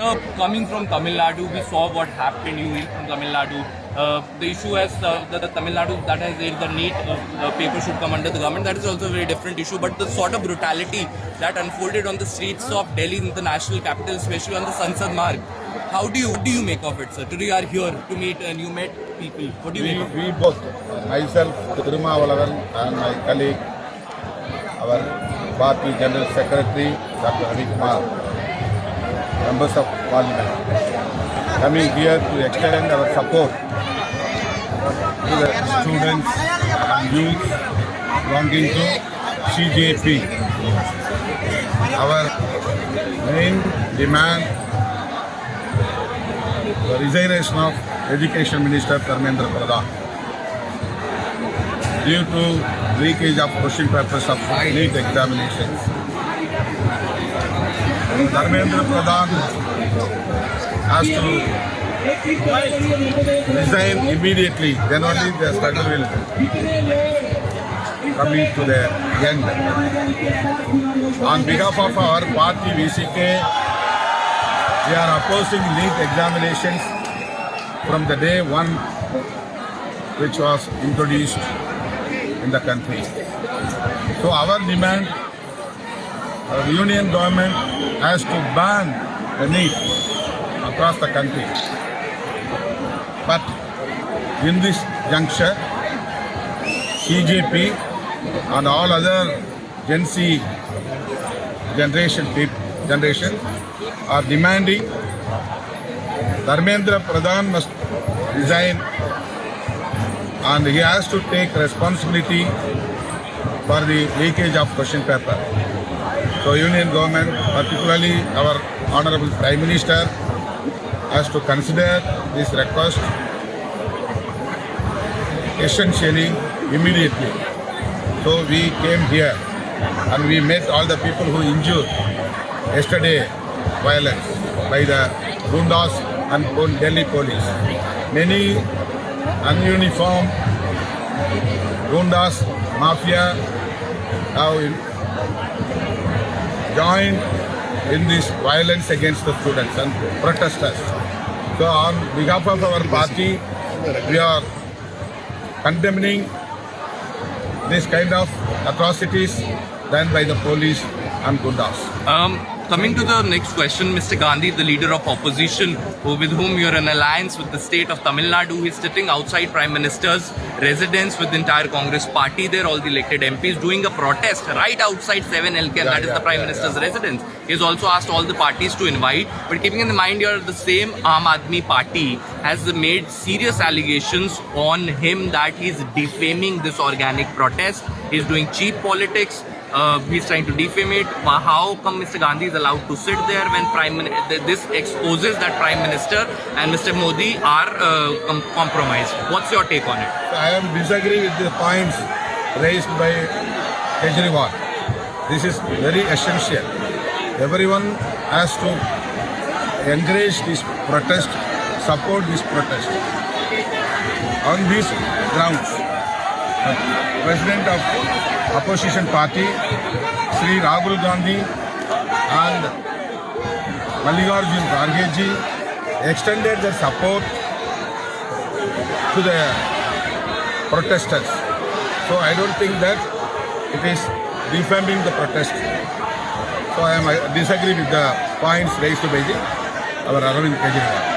Coming from Tamil Nadu, we saw what happened. You from Tamil Nadu. The issue has the Tamil Nadu that has said the NEET paper should come under the government. That is also a very different issue. But the sort of brutality that unfolded on the streets of Delhi, in the national capital, especially on the Sansad Marg, how do you make of it, sir? Today you are here to meet and you met people. What do you make of it? We both, myself, Thirumavalavan, and my colleague, our party General Secretary, Dr. Ravi Kumar, members of Parliament, coming here to extend our support to the students and youth belonging to CJP. Our main demand, the resignation of Education Minister Dharmendra Pradhan due to leakage of question papers of NEET examinations. Dharmendra Pradhan has to resign immediately, then only the struggle will come to the end. On behalf of our party VCK, we are opposing NEET examinations from the day one which was introduced in the country. So our demand, the union government has to ban the NEET across the country. But in this juncture, CJP and all other Gen Z generation are demanding Dharmendra Pradhan must resign and he has to take responsibility for the leakage of question paper. So union government, particularly our Honorable Prime Minister, has to consider this request essentially immediately. So we came here and we met all the people who injured yesterday violence by the Gundas and Delhi police. Many ununiformed Gundas, mafia have joined in this violence against the students and protesters. So on behalf of our party, we are condemning this kind of atrocities done by the police and Gundas. Coming to the next question, Mr. Gandhi, the leader of opposition, with whom you are in alliance with the state of Tamil Nadu, is sitting outside Prime Minister's residence with the entire Congress party there, all the elected MPs, doing a protest right outside 7LK, and that is the Prime Minister's residence. He has also asked all the parties to invite, but keeping in mind you're the same Aam Aadmi Party has made serious allegations on him that he's defaming this organic protest, he's doing cheap politics. He's trying to defame it. How come Mr. Gandhi is allowed to sit there when this exposes that Prime Minister and Mr. Modi are compromised? What's your take on it? I am disagree with the points raised by Kejriwal. This is very essential. Everyone has to encourage this protest, support this protest. On these grounds, the President of Opposition Party, Sri Rahul Gandhi and Mallikarjun Kharge ji extended their support to the protesters. So I don't think that it is defaming the protest. So I disagree with the points raised by our Arvind Kejriwal.